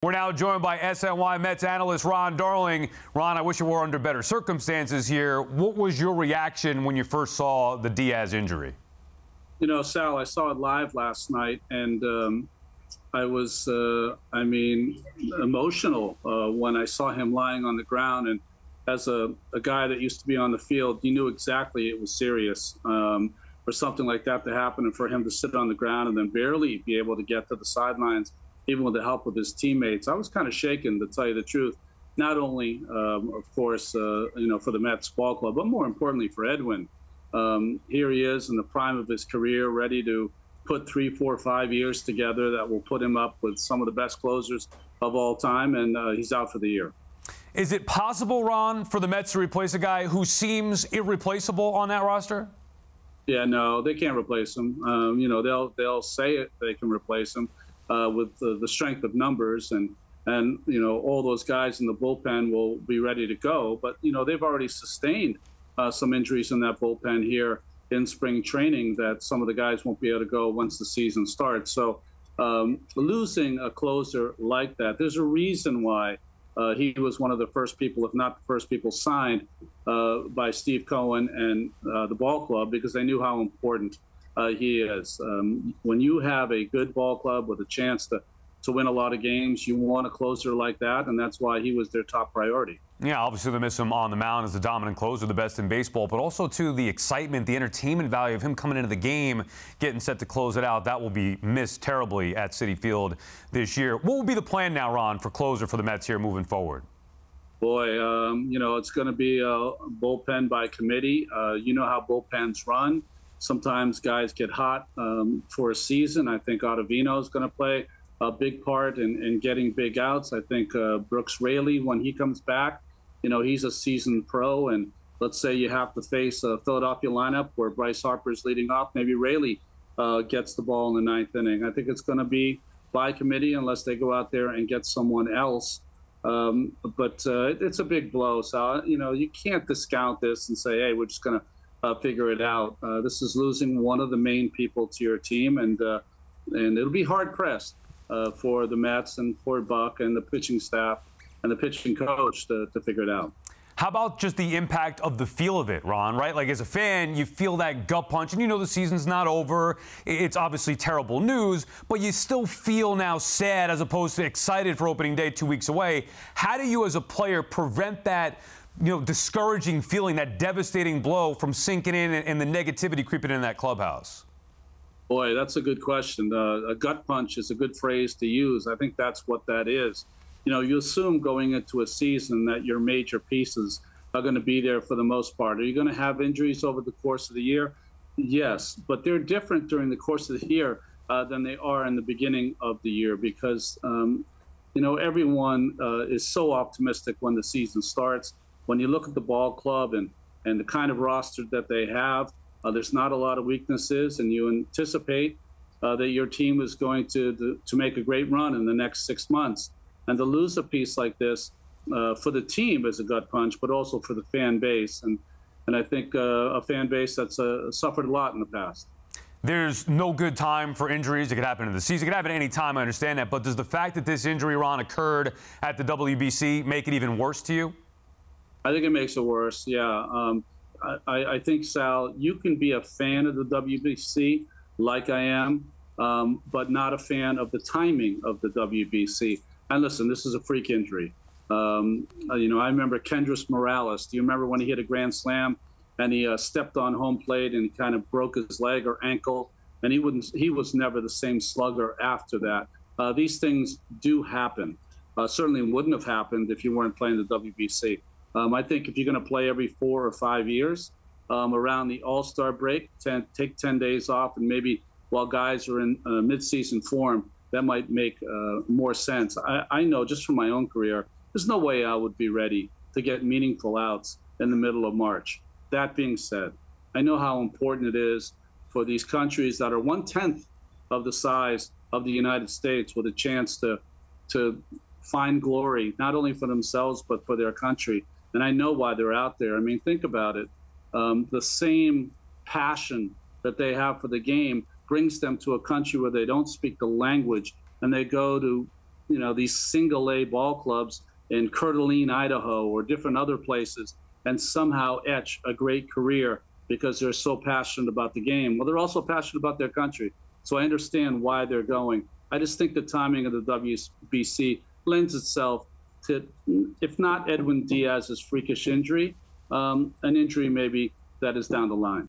We're now joined by SNY Mets analyst Ron Darling. Ron, I wish it were under better circumstances here. What was your reaction when you first saw the Diaz injury? You know, Sal, I saw it live last night, and I was, emotional when I saw him lying on the ground. And as a guy that used to be on the field, you knew exactly it was serious for something like that to happen, and for him to sit on the ground and then barely be able to get to the sidelines, even with the help of his teammates. I was kind of shaken, to tell you the truth, not only, of course, for the Mets ball club, but more importantly for Edwin. Here he is in the prime of his career, ready to put 3, 4, 5 years together that will put him up with some of the best closers of all time, and he's out for the year. Is it possible, Ron, for the Mets to replace a guy who seems irreplaceable on that roster? Yeah, no, they can't replace him. They'll say it, they can replace him with the strength of numbers, and all those guys in the bullpen will be ready to go. But they've already sustained some injuries in that bullpen here in spring training that some of the guys won't be able to go once the season starts. So losing a closer like that, there's a reason why he was one of the first people, if not the first people, signed by Steve Cohen and the ball club, because they knew how important he is. When you have a good ball club with a chance to win a lot of games, you want a closer like that, and that's why he was their top priority. Yeah, obviously they miss him on the mound as the dominant closer, the best in baseball, but also, too, the excitement, the entertainment value of him coming into the game, getting set to close it out. That will be missed terribly at Citi Field this year. What will be the plan now, Ron, for closer for the Mets here moving forward? Boy, it's going to be a bullpen by committee. You know how bullpens run. Sometimes guys get hot for a season. I think Ottavino is going to play a big part in getting big outs. I think Brooks Raley, when he comes back, he's a seasoned pro, and let's say you have to face a Philadelphia lineup where Bryce Harper's leading off, maybe Raley gets the ball in the 9th inning. I think it's going to be by committee unless they go out there and get someone else. But it's a big blow. So, you can't discount this and say, hey, we're just going to figure it out. This is losing one of the main people to your team, and it'll be hard-pressed for the Mets and for Buck and the pitching staff and the pitching coach to figure it out. How about just the impact of the feel of it, Ron, right? Like, as a fan, you feel that gut punch, and the season's not over. It's obviously terrible news, but you still feel now sad as opposed to excited for opening day 2 weeks away. How do you, as a player, prevent that, discouraging feeling, that devastating blow from sinking in and the negativity creeping in that clubhouse? Boy, that's a good question. A gut punch is a good phrase to use. I think that's what that is. You assume going into a season that your major pieces are going to be there for the most part. Are you going to have injuries over the course of the year? Yes, but they're different during the course of the year than they are in the beginning of the year, because, everyone is so optimistic when the season starts. When you look at the ball club and the kind of roster that they have, there's not a lot of weaknesses, and you anticipate that your team is going to make a great run in the next 6 months. And to lose a piece like this for the team is a gut punch, but also for the fan base. And I think a fan base that's suffered a lot in the past. There's no good time for injuries. It could happen in the season. It could happen at any time. I understand that. But does the fact that this injury, Ron, occurred at the WBC make it even worse to you? I think it makes it worse, yeah. I think, Sal, you can be a fan of the WBC like I am, but not a fan of the timing of the WBC. And listen, this is a freak injury. I remember Kendrys Morales. Do you remember when he hit a grand slam and he stepped on home plate and he kind of broke his leg or ankle, and he was never the same slugger after that. These things do happen. Certainly wouldn't have happened if you weren't playing the WBC. I think if you're going to play every 4 or 5 years around the All-Star break, take 10 days off, and maybe while guys are in mid-season form, that might make more sense. I know just from my own career, there's no way I would be ready to get meaningful outs in the middle of March. That being said, I know how important it is for these countries that are 1/10 of the size of the United States, with a chance to find glory, not only for themselves, but for their country. And I know why they're out there. I mean, think about it. The same passion that they have for the game brings them to a country where they don't speak the language, and they go to these single A ball clubs in Coeur d'Alene, Idaho, or different other places, and somehow etch a great career because they're so passionate about the game. Well, they're also passionate about their country. So I understand why they're going. I just think the timing of the WBC lends itself to, if not Edwin Diaz's freakish injury, an injury maybe that is down the line.